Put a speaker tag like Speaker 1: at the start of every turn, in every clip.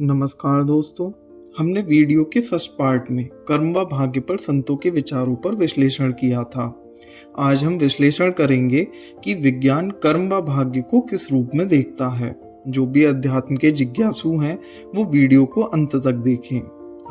Speaker 1: नमस्कार दोस्तों। हमने वीडियो के फर्स्ट पार्ट में कर्म व भाग्य पर संतों के विचारों पर विश्लेषण किया था। आज हम विश्लेषण करेंगे कि विज्ञान कर्म व भाग्य को किस रूप में देखता है। जो भी अध्यात्म के जिज्ञासु हैं वो वीडियो को अंत तक देखें।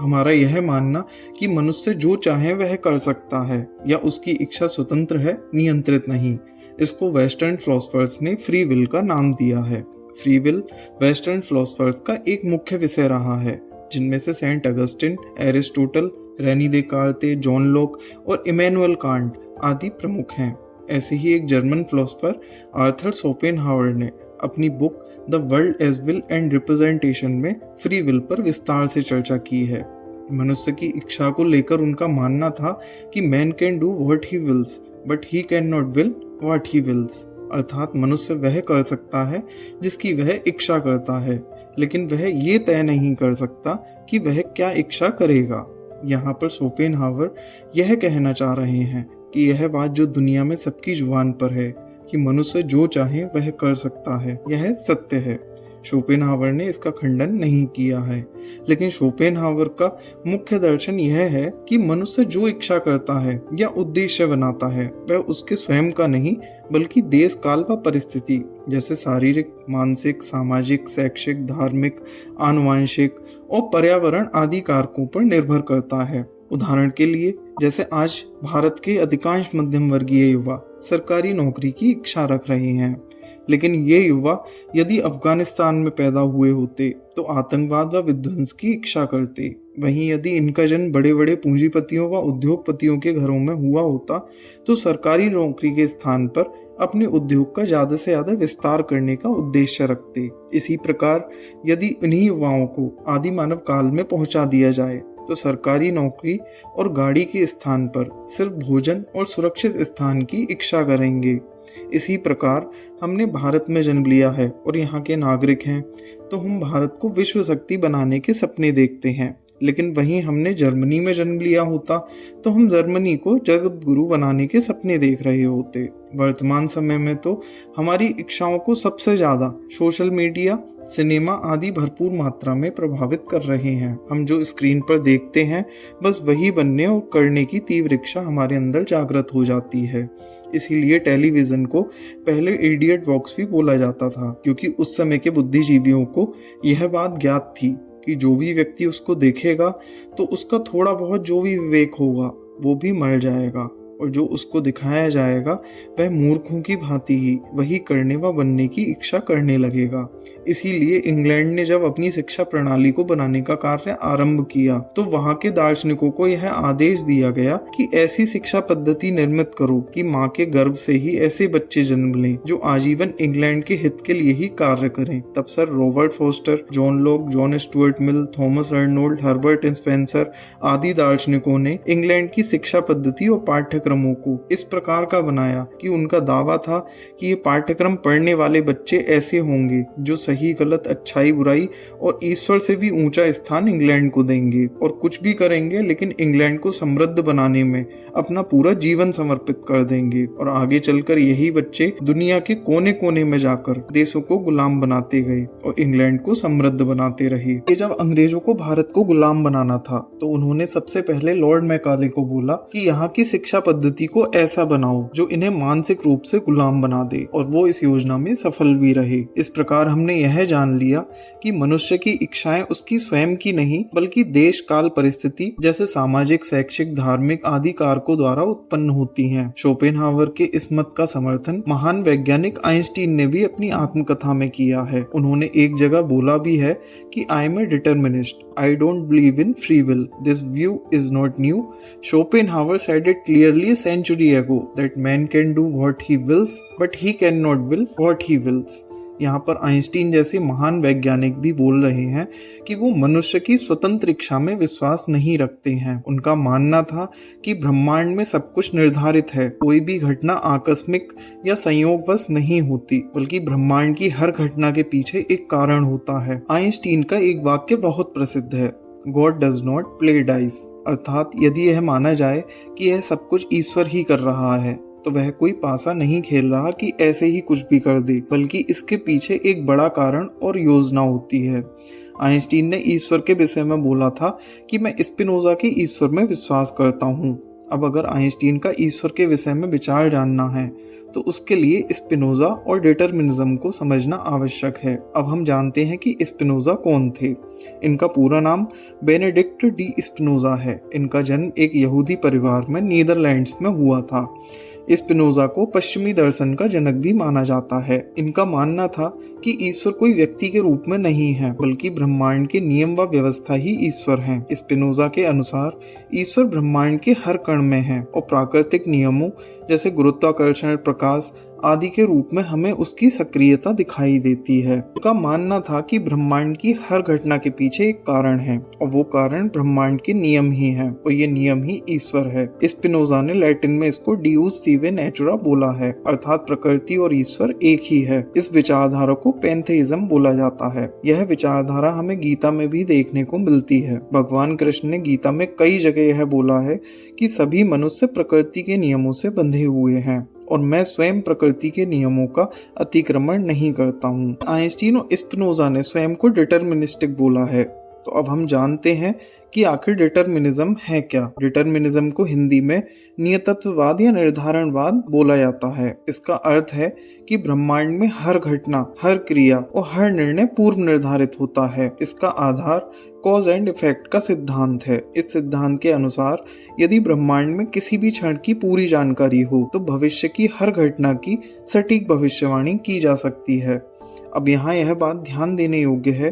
Speaker 1: हमारा यह मानना कि मनुष्य जो चाहे वह कर सकता है या उसकी इच्छा स्वतंत्र है, नियंत्रित नहीं। इसको वेस्टर्न फिलोसफर्स ने फ्री विल का नाम दिया है। फ्री विल वेस्टर्न फिलोसफर्स का एक मुख्य विषय रहा है, जिनमें से सेंट अगस्टिन, एरिस्टोटल, रेनी देकार्ते, जॉन लॉक और इमैनुअल कांट आदि प्रमुख हैं। ऐसे ही एक जर्मन फिलोसफर आर्थर शोपेनहावर ने अपनी book the world as will and representation में फ्री विल पर विस्तार से चर्चा की है। मनुष्य की इच्छा को लेकर उनका मानना था कि man can do what he wills but he can not will what he wills, अर्थात मनुष्य वह कर सकता है जिसकी वह इच्छा करता है, लेकिन वह ये तय नहीं कर सकता कि वह क्या इच्छा करेगा। यहाँ पर शोपेनहावर यह कहना चाह रहे हैं कि यह बात जो दुनिया में सबकी जुबान पर है कि मनुष्य जो चाहे वह कर सकता है, यह सत्य है। शोपेनहावर ने इसका खंडन नहीं किया है, लेकिन शोपेनहावर का मुख्य दर्शन यह है कि मनुष्य जो इच्छा करता है या उद्देश्य बनाता है वह उसके स्वयं का नहीं बल्कि देश काल व परिस्थिति जैसे शारीरिक, मानसिक, सामाजिक, शैक्षिक, धार्मिक, आनुवंशिक और पर्यावरण आदि कारकों पर निर्भर करता है। उदाहरण के लिए जैसे आज भारत के अधिकांश मध्यम वर्गीय युवा सरकारी नौकरी की इच्छा रख रहे हैं, लेकिन ये युवा यदि अफगानिस्तान में पैदा हुए होते तो आतंकवाद व विध्वंस की इच्छा करते। वहीं यदि इनका जन्म बड़े बड़े पूंजीपतियों व उद्योगपतियों के घरों में हुआ होता तो सरकारी नौकरी के स्थान पर अपने उद्योग का ज़्यादा से ज़्यादा विस्तार करने का उद्देश्य रखते। इसी प्रकार यदि इन्हीं युवाओं को आदि मानव काल में पहुंचा दिया जाए तो सरकारी नौकरी और गाड़ी के स्थान पर सिर्फ भोजन और सुरक्षित स्थान की इच्छा करेंगे। इसी प्रकार हमने भारत में जन्म लिया है और यहाँ के नागरिक हैं तो हम भारत को विश्व शक्ति बनाने के सपने देखते हैं, लेकिन वहीं हमने जर्मनी में जन्म लिया होता तो हम जर्मनी को जगत गुरु बनाने के सपने देख रहे होते। वर्तमान समय में तो हमारी इच्छाओं को सबसे ज़्यादा सोशल मीडिया, सिनेमा आदि भरपूर मात्रा में प्रभावित कर रहे हैं। हम जो स्क्रीन पर देखते हैं बस वही बनने और करने की तीव्र इच्छा हमारे अंदर जागृत हो जाती है। इसीलिए टेलीविज़न को पहले इडियट बॉक्स भी बोला जाता था, क्योंकि उस समय के बुद्धिजीवियों को यह बात ज्ञात थी कि जो भी व्यक्ति उसको देखेगा तो उसका थोड़ा बहुत जो भी विवेक होगा वो भी मर जाएगा, और जो उसको दिखाया जाएगा वह मूर्खों की भांति ही वही करने व बनने की इच्छा करने लगेगा। इसीलिए इंग्लैंड ने जब अपनी शिक्षा प्रणाली को बनाने का कार्य आरंभ किया तो वहाँ के दार्शनिकों को यह आदेश दिया गया कि ऐसी शिक्षा पद्धति निर्मित करो कि माँ के गर्भ से ही ऐसे बच्चे जन्म लें जो आजीवन इंग्लैंड के हित के लिए ही कार्य करें। तब sir Robert Foster, John Locke, John Stuart Mill, Thomas Arnold, Herbert Spencer आदि दार्शनिकों ने इंग्लैंड की शिक्षा पद्धति और पाठ्यक्रमों को इस प्रकार का बनाया कि उनका दावा था कि ये पाठ्यक्रम पढ़ने वाले बच्चे ऐसे होंगे जो सही गलत, अच्छाई बुराई और ईश्वर से भी ऊंचा स्थान इंग्लैंड को देंगे और कुछ भी करेंगे लेकिन इंग्लैंड को समृद्ध बनाने में अपना पूरा जीवन समर्पित कर देंगे। और आगे चलकर यही बच्चे दुनिया के कोने कोने में जाकर देशों को गुलाम बनाते गए और इंग्लैंड को समृद्ध बनाते रहे। ये जब अंग्रेजों को भारत को गुलाम बनाना था तो उन्होंने सबसे पहले लॉर्ड मैकाले को बोला कि यहाँ की शिक्षा पद्धति को ऐसा बनाओ जो इन्हें मानसिक रूप से गुलाम बना दे, और वो इस योजना में सफल भी रहे। इस प्रकार हमने यह जान लिया कि मनुष्य की इच्छाएं उसकी स्वयं की नहीं बल्कि देश काल परिस्थिति जैसे सामाजिक, शैक्षिक, धार्मिक आदि कारकों द्वारा उत्पन्न होती हैं। शोपेनहावर के इस मत का समर्थन महान वैज्ञानिक आइंस्टीन ने भी अपनी आत्मकथा में किया है। उन्होंने एक जगह बोला भी है कि I am a determinist, I don't believe in free will, this view is not new, Schopenhauer said it clearly a century ago that man can do what he wills but he cannot will what he wills। यहाँ पर Einstein जैसे महान वैज्ञानिक भी बोल रहे हैं कि वो मनुष्य की स्वतंत्र इच्छा में विश्वास नहीं रखते हैं। उनका मानना था कि ब्रह्मांड में सब कुछ निर्धारित है, कोई भी घटना आकस्मिक या संयोगवश नहीं होती बल्कि ब्रह्मांड की हर घटना के पीछे एक कारण होता है। आइंस्टीन का एक वाक्य बहुत प्रसिद्ध है, God does not play dice, अर्थात यदि यह माना जाए कि यह सब कुछ ईश्वर ही कर रहा है तो वह कोई पासा नहीं खेल रहा कि ऐसे ही कुछ भी कर दे, बल्कि इसके पीछे एक बड़ा कारण और योजना होती है। आइंस्टीन ने ईश्वर के विषय में बोला था कि मैं स्पिनोजा के ईश्वर में विश्वास करता हूँ। अब अगर आइंस्टीन का ईश्वर के विषय में विचार जानना है तो उसके लिए स्पिनोजा और डिटर्मिनिज्म को समझना आवश्यक है। अब हम जानते हैं कि स्पिनोजा कौन थे। इनका पूरा नाम बेनेडिक्ट डी स्पिनोजा है। इनका जन्म एक यहूदी परिवार में नीदरलैंड्स में हुआ था। स्पिनोजा को पश्चिमी दर्शन का जनक भी माना जाता है। इनका मानना था कि ईश्वर कोई व्यक्ति के रूप में नहीं है, बल्कि ब्रह्मांड के नियम व व्यवस्था ही ईश्वर हैं। स्पिनोजा के अनुसार ईश्वर ब्रह्मांड के हर कण में है और प्राकृतिक नियमों जैसे गुरुत्वाकर्षण, प्रकाश आदि के रूप में हमें उसकी सक्रियता दिखाई देती है। उनका मानना था कि ब्रह्मांड की हर घटना के पीछे एक कारण है और वो कारण ब्रह्मांड के नियम ही है और ये नियम ही ईश्वर है। स्पिनोजा ने लैटिन में इसको डियूस सिवे नेचुरा बोला है, अर्थात प्रकृति और ईश्वर एक ही है। इस विचारधारा को पैंथेइज्म बोला जाता है। यह विचारधारा हमें गीता में भी देखने को मिलती है। भगवान कृष्ण ने गीता में कई जगह यह बोला है कि सभी मनुष्य प्रकृति के नियमों से बंधे हुए हैं और मैं स्वयं प्रकृति के नियमों का अतिक्रमण नहीं करता हूँ। आइंस्टीन और स्पिनोजा ने स्वयं को डिटर्मिनिस्टिक बोला है। तो अब हम जानते हैं कि आखिर डिटर्मिनिज्म है क्या। डिटर्मिनिज्म को हिंदी में नियतत्ववाद या निर्धारणवाद बोला जाता है। इसका अर्थ है कि ब्रह्मांड में हर घटना, हर क्रिया और हर निर्णय पूर्व निर्धारित होता है। इसका आधार कॉज एंड इफेक्ट का सिद्धांत है। इस सिद्धांत के अनुसार यदि ब्रह्मांड में किसी भी क्षण की पूरी जानकारी हो तो भविष्य की हर घटना की सटीक भविष्यवाणी की जा सकती है। अब यहाँ यह बात ध्यान देने योग्य है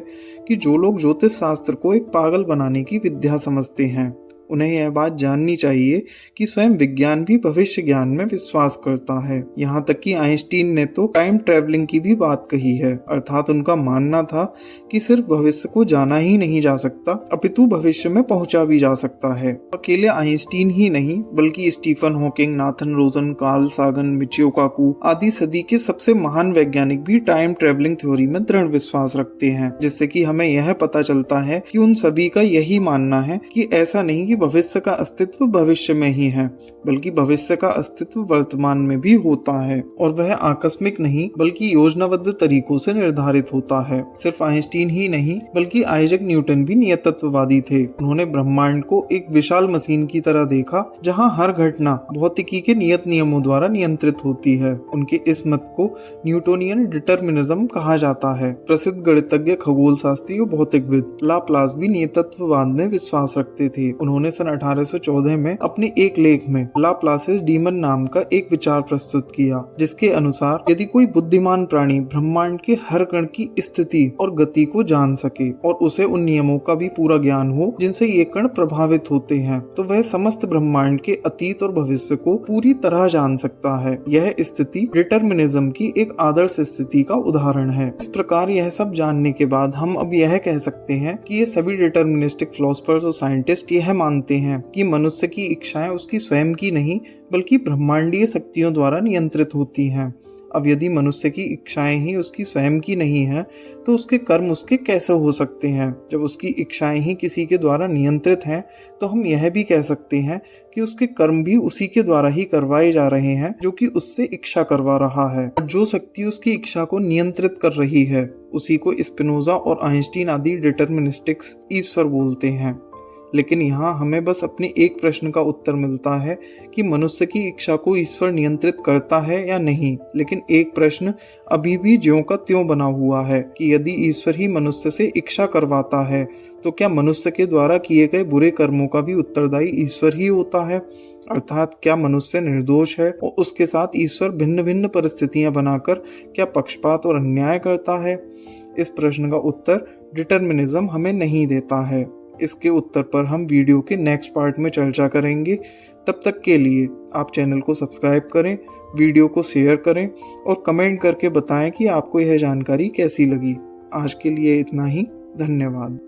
Speaker 1: कि जो लोग ज्योतिष शास्त्र को एक पागल बनाने की विद्या समझते हैं, उन्हें यह बात जाननी चाहिए कि स्वयं विज्ञान भी भविष्य ज्ञान में विश्वास करता है। यहाँ तक कि आइंस्टीन ने तो टाइम ट्रैवलिंग की भी बात कही है, अर्थात उनका मानना था कि सिर्फ भविष्य को जाना ही नहीं जा सकता, अपितु भविष्य में पहुंचा भी जा सकता है। अकेले आइंस्टीन ही नहीं बल्कि Stephen Hawking, Nathan Rosen, Carl Sagan, Michio Kaku आदि सदी के सबसे महान वैज्ञानिक भी टाइम ट्रैवलिंग थ्योरी में दृढ़ विश्वास रखते हैं, जिससे कि हमें यह पता चलता है कि उन सभी का यही मानना है कि ऐसा नहीं कि भविष्य का अस्तित्व भविष्य में ही है, बल्कि भविष्य का अस्तित्व वर्तमान में भी होता है और वह आकस्मिक नहीं बल्कि योजनाबद्ध तरीकों से निर्धारित होता है। सिर्फ आइंस्टीन ही नहीं बल्कि आइजैक न्यूटन भी नियतत्ववादी थे। उन्होंने ब्रह्मांड को एक विशाल मशीन की तरह देखा जहां हर घटना भौतिकी के नियत नियमों द्वारा नियंत्रित होती है। उनके इस मत को न्यूटोनियन डिटर्मिनिज्म कहा जाता है। प्रसिद्ध गणितज्ञ, खगोल शास्त्री और भौतिकविद लाप्लास भी नियतत्ववाद में विश्वास रखते थे। उन्होंने सन 1814 में अपने एक लेख में लाप्लासिस डीमन नाम का एक विचार प्रस्तुत किया, जिसके अनुसार यदि कोई बुद्धिमान प्राणी ब्रह्मांड के हर कण की स्थिति और गति को जान सके और उसे उन नियमों का भी पूरा ज्ञान हो जिनसे ये कण प्रभावित होते हैं, तो वह समस्त ब्रह्मांड के अतीत और भविष्य को पूरी तरह जान सकता है। यह स्थिति डिटर्मिनिज्म की एक आदर्श स्थिति का उदाहरण है। इस प्रकार यह सब जानने के बाद हम अब यह कह सकते हैं कि ये सभी डिटर्मिनिस्टिक फिलोसोफर्स और साइंटिस्ट यह मानते हैं कि मनुष्य की इच्छाएं उसकी स्वयं की नहीं बल्कि ब्रह्मांडीय शक्तियों द्वारा नियंत्रित होती हैं। अब यदि मनुष्य की इच्छाएं ही उसकी स्वयं की नहीं है तो उसके कर्म उसके कैसे हो सकते हैं। जब उसकी इच्छाएं ही किसी के द्वारा नियंत्रित हैं तो हम यह भी कह सकते हैं कि उसके कर्म भी उसी के द्वारा ही करवाए जा रहे हैं जो कि उससे इच्छा करवा रहा है। जो शक्ति उसकी इच्छा को नियंत्रित कर रही है उसी को स्पिनोजा और आइंस्टीन आदि डिटर्मिनिस्टिक्स ईश्वर बोलते हैं। लेकिन यहाँ हमें बस अपने एक प्रश्न का उत्तर मिलता है कि मनुष्य की इच्छा को ईश्वर नियंत्रित करता है या नहीं। लेकिन एक प्रश्न अभी भी ज्यों का त्यों बना हुआ है कि यदि ईश्वर ही मनुष्य से इच्छा करवाता है तो क्या मनुष्य के द्वारा किए गए बुरे कर्मों का भी उत्तरदायी ईश्वर ही होता है। अर्थात क्या मनुष्य निर्दोष है और उसके साथ ईश्वर भिन्न भिन्न परिस्थितियां बनाकर क्या पक्षपात और अन्याय करता है। इस प्रश्न का उत्तर डिटर्मिनिज्म हमें नहीं देता है। इसके उत्तर पर हम वीडियो के नेक्स्ट पार्ट में चर्चा करेंगे। तब तक के लिए आप चैनल को सब्सक्राइब करें, वीडियो को शेयर करें और कमेंट करके बताएं कि आपको यह जानकारी कैसी लगी। आज के लिए इतना ही। धन्यवाद।